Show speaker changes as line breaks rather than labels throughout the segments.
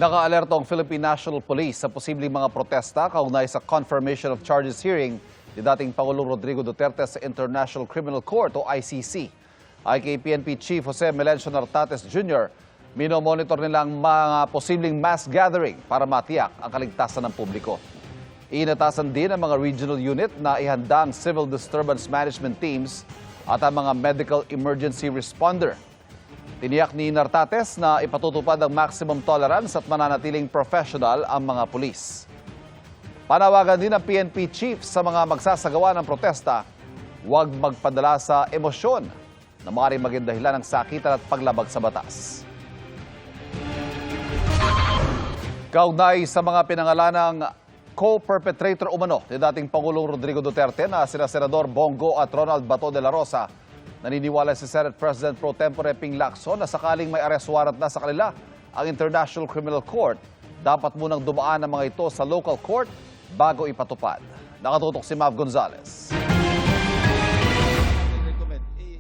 Naka-alerto ang Philippine National Police sa posibleng mga protesta kaugnay sa confirmation of charges hearing ni dating Pangulong Rodrigo Duterte sa International Criminal Court o ICC. Ay kay PNP Chief Jose Melencio Nartates Jr., minomonitor nilang mga posibleng mass gathering para matiyak ang kaligtasan ng publiko. Inatasan din ang mga regional unit na ihanda ang civil disturbance management teams at ang mga medical emergency responder. Tiniyak ni Nartates na ipatutupad ang maximum tolerance at mananatiling professional ang mga pulis. Panawagan din ng PNP chief sa mga magsasagawa ng protesta, huwag magpadala sa emosyon na maaaring maging dahilan ng sakitan at paglabag sa batas. Kaugnay sa mga pinangalanang co-perpetrator umano ni dating Pangulong Rodrigo Duterte na sina Senador Bongo at Ronald Bato de la Rosa, naniniwala si Senate President Pro Tempore Ping Lacson na sakaling may arrest warrant na sa kanila ang International Criminal Court, dapat munang dumaan ang mga ito sa local court bago ipatupad. Nakatutok si Mav Gonzalez.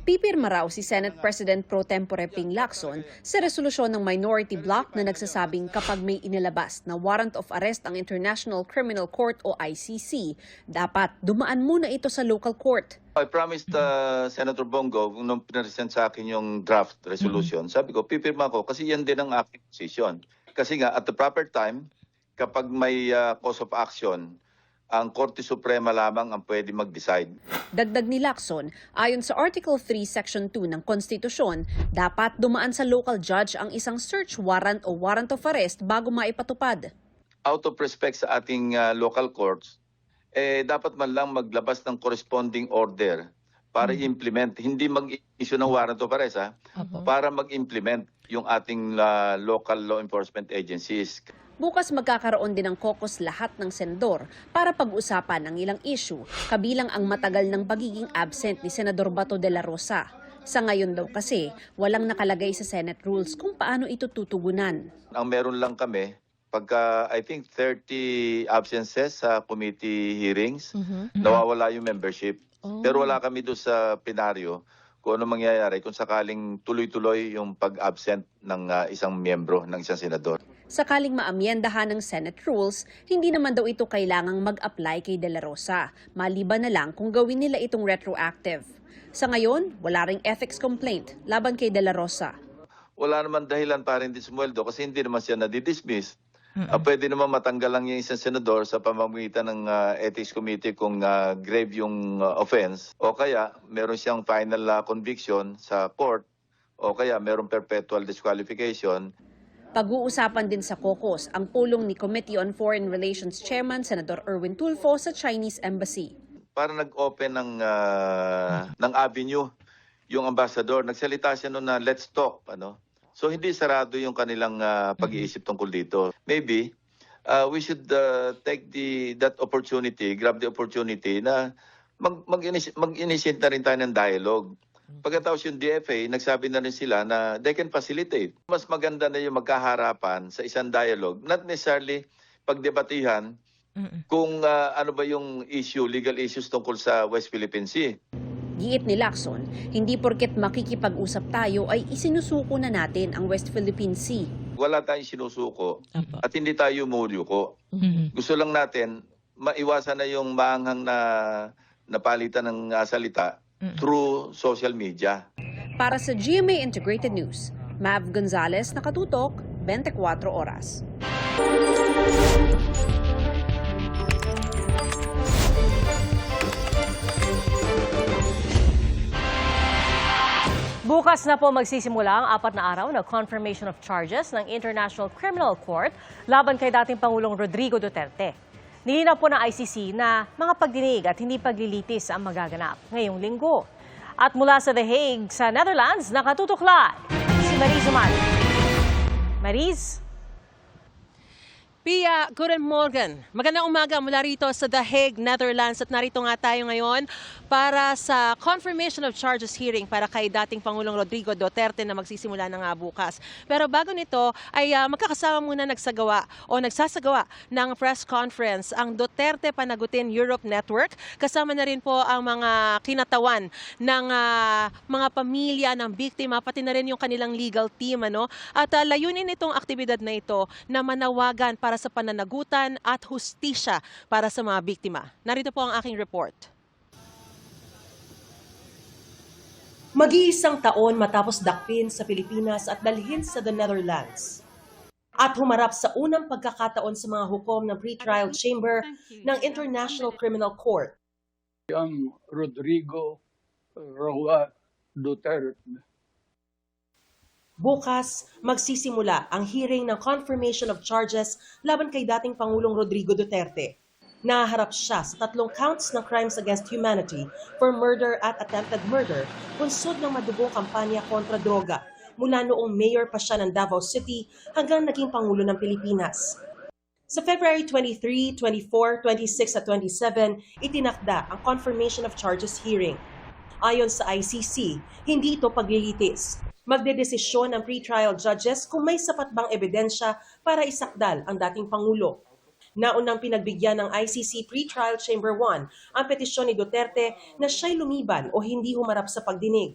Pipirma raw si Senate President Pro Tempore Ping Lacson sa resolusyon ng minority bloc na nagsasabing kapag may inilabas na warrant of arrest ang International Criminal Court o ICC, dapat dumaan muna ito sa local court.
I promised Senator Bongo nung pinresent sa akin yung draft resolution, sabi ko, pipirma ko kasi yan din ang aking position. Kasi nga, at the proper time, kapag may cause of action, ang Korte Suprema lamang ang pwede mag-decide.
Dagdag ni Lacson, ayon sa Article 3, Section 2 ng Konstitusyon, dapat dumaan sa local judge ang isang search warrant o warrant of arrest bago maipatupad.
Out of respect sa ating local courts, dapat man lang maglabas ng corresponding order para i-implement, hindi mag-issue ng warrant of arrest, para mag-implement yung ating local law enforcement agencies.
Bukas magkakaroon din ng caucus lahat ng senador para pag-usapan ang ilang issue, kabilang ang matagal ng pagiging absent ni Senador Bato de la Rosa. Sa ngayon daw kasi, walang nakalagay sa Senate rules kung paano ito tutugunan.
Ang meron lang kami, pagka I think 30 absences sa committee hearings, nawawala yung membership. Pero wala kami doon sa plenaryo kung ano mangyayari kung sakaling tuloy-tuloy yung pag-absent ng isang miyembro ng isang senador.
Sakaling maamyendahan ng Senate rules, hindi naman daw ito kailangang mag-apply kay De La Rosa, maliban na lang kung gawin nila itong retroactive. Sa ngayon, wala ring ethics complaint laban kay De La Rosa.
Wala naman dahilan para hindi sumweldo kasi hindi naman siya nadidismiss. Pwede naman matanggal lang yung isang senador sa pamamagitan ng ethics committee kung grave yung offense, o kaya meron siyang final conviction sa court, o kaya meron perpetual disqualification.
Pag-uusapan din sa caucus ang pulong ni Committee on Foreign Relations Chairman Senador Erwin Tulfo sa Chinese Embassy.
Para nag-open ng avenue yung ambassador, nagsalita siya noon na let's talk, So hindi sarado yung kanilang pag-iisip tungkol dito. Maybe we should take that opportunity, grab the opportunity na mag-initiate na rin tayo ng dialogue. Pagkatapos yung DFA, nagsabi na rin sila na they can facilitate. Mas maganda na yung magkaharapan sa isang dialogue, not necessarily pagdebatihan kung ano ba yung issue, legal issues tungkol sa West Philippine Sea.
Giit ni Lacson, hindi porket makikipag-usap tayo ay isinusuko na natin ang West Philippine Sea.
Wala tayong sinusuko at hindi tayo umuulyuko. Gusto lang natin maiwasan na yung maanghang na palitan ng salita through social media.
Para sa GMA Integrated News, Mav Gonzalez, nakatutok, 24 oras.
Bukas na po magsisimula ang 4 na araw na confirmation of charges ng International Criminal Court laban kay dating Pangulong Rodrigo Duterte. Nilinaw po ng ICC na mga pagdinig at hindi paglilitis ang magaganap ngayong linggo. At mula sa The Hague sa Netherlands, nakatutok live si Mariz Umali. Mariz?
Pia, guten Morgen. Magandang umaga mula rito sa The Hague, Netherlands. At narito nga tayo ngayon para sa confirmation of charges hearing para kay dating Pangulong Rodrigo Duterte na magsisimula na nga bukas. Pero bago nito ay magkakasama muna nagsasagawa ng press conference ang Duterte Panagutin Europe Network. Kasama na rin po ang mga kinatawan ng mga pamilya ng biktima, pati na rin yung kanilang legal team. At layunin itong aktibidad na ito na manawagan para sa pananagutan at hustisya para sa mga biktima. Narito po ang aking report. Mag-iisang taon matapos dakpin sa Pilipinas at dalhin sa the Netherlands. At humarap sa unang pagkakataon sa mga hukom ng pre-trial chamber ng International Criminal Court.
Ang Rodrigo Roa Duterte.
Bukas, magsisimula ang hearing ng confirmation of charges laban kay dating Pangulong Rodrigo Duterte. Naharap siya sa 3 counts ng crimes against humanity for murder at attempted murder, bunsod ng madugong kampanya kontra droga mula noong mayor pa siya ng Davao City hanggang naging Pangulo ng Pilipinas. Sa February 23, 24, 26 at 27, itinakda ang confirmation of charges hearing. Ayon sa ICC, hindi ito paglilitis. Magdedesisyon ang pre-trial judges kung may sapat bang ebidensya para isakdal ang dating Pangulo. Naunang pinagbigyan ng ICC Pre-Trial Chamber 1 ang petisyon ni Duterte na siya'y lumiban o hindi humarap sa pagdinig.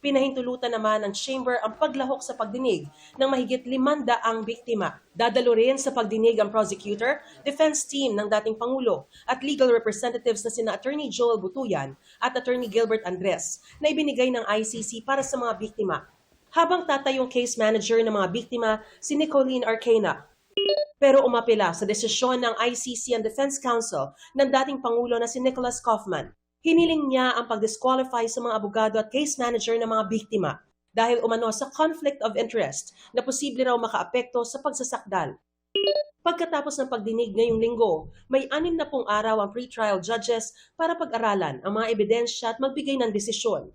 Pinahintulutan naman ng Chamber ang paglahok sa pagdinig ng mahigit 500 biktima. Dadalo rin sa pagdinig ang prosecutor, defense team ng dating Pangulo at legal representatives na sina Attorney Joel Butuyan at Attorney Gilbert Andres na ibinigay ng ICC para sa mga biktima. Habang tatayong case manager ng mga biktima si Nicolene Arcana. Pero umapela sa desisyon ng ICC and Defense Counsel ng dating Pangulo na si Nicholas Kaufman. Hiniling niya ang pag-disqualify sa mga abogado at case manager ng mga biktima dahil umano sa conflict of interest na posible raw makaapekto sa pagsasakdal. Pagkatapos ng pagdinig ngayong linggo, may 60 araw ang pre-trial judges para pag-aralan ang mga ebidensya at magbigay ng desisyon.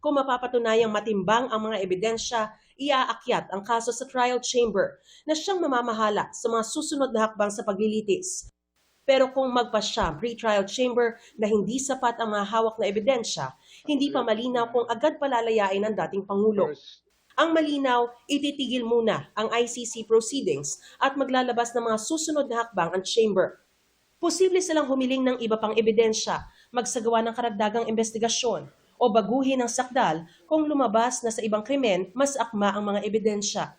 Kung mapapatunayang matimbang ang mga ebidensya, iaakyat ang kaso sa trial chamber na siyang mamamahala sa mga susunod na hakbang sa paglilitis. Pero kung magpasya ang pre-trial chamber na hindi sapat ang mga hawak na ebidensya, hindi pa malinaw kung agad palalayain ang dating Pangulo. Ang malinaw, ititigil muna ang ICC proceedings at maglalabas ng mga susunod na hakbang ang chamber. Posible silang humiling ng iba pang ebidensya, magsagawa ng karagdagang investigasyon, o baguhin ang sakdal kung lumabas na sa ibang krimen mas akma ang mga ebidensya.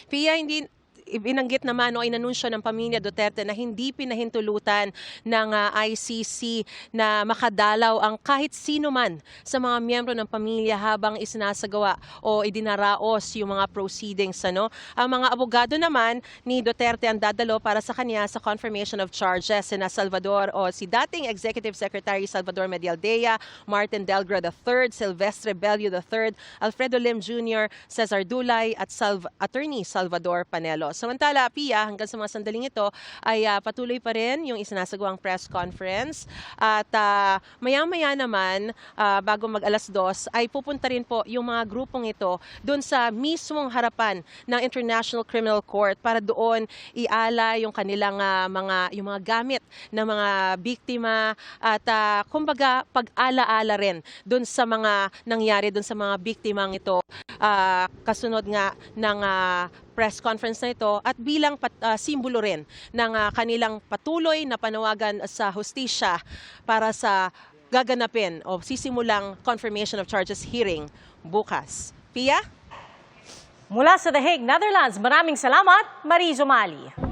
Pia, hindi ibinanggit naman o inanunsyo ng pamilya Duterte na hindi pinahintulutan ng ICC na makadalaw ang kahit sino man sa mga miyembro ng pamilya habang isinasagawa o idinaraos yung mga proceedings. Ang mga abogado naman ni Duterte ang dadalo para sa kanya sa confirmation of charges sina Salvador o si dating Executive Secretary Salvador Medialdea, Martin Delgado III, Silvestre Bello III, Alfredo Lim Jr., Cesar Dulay at Attorney Salvador Panelo. Samantala, Pia, hanggang sa mga sandaling ito ay patuloy pa rin yung isinasagawang press conference. At maya-maya naman, bago mag-2:00, ay pupunta rin po yung mga grupong ito doon sa mismong harapan ng International Criminal Court para doon iala yung kanilang yung mga gamit ng mga biktima at kumbaga pag-ala-ala rin doon sa mga nangyari doon sa mga biktimang ito. Kasunod nga ng press conference na ito at bilang simbolo rin ng kanilang patuloy na panawagan sa hustisya para sa gaganapin o sisimulang confirmation of charges hearing bukas. Pia?
Mula sa The Hague, Netherlands, maraming salamat, Marizo Mali.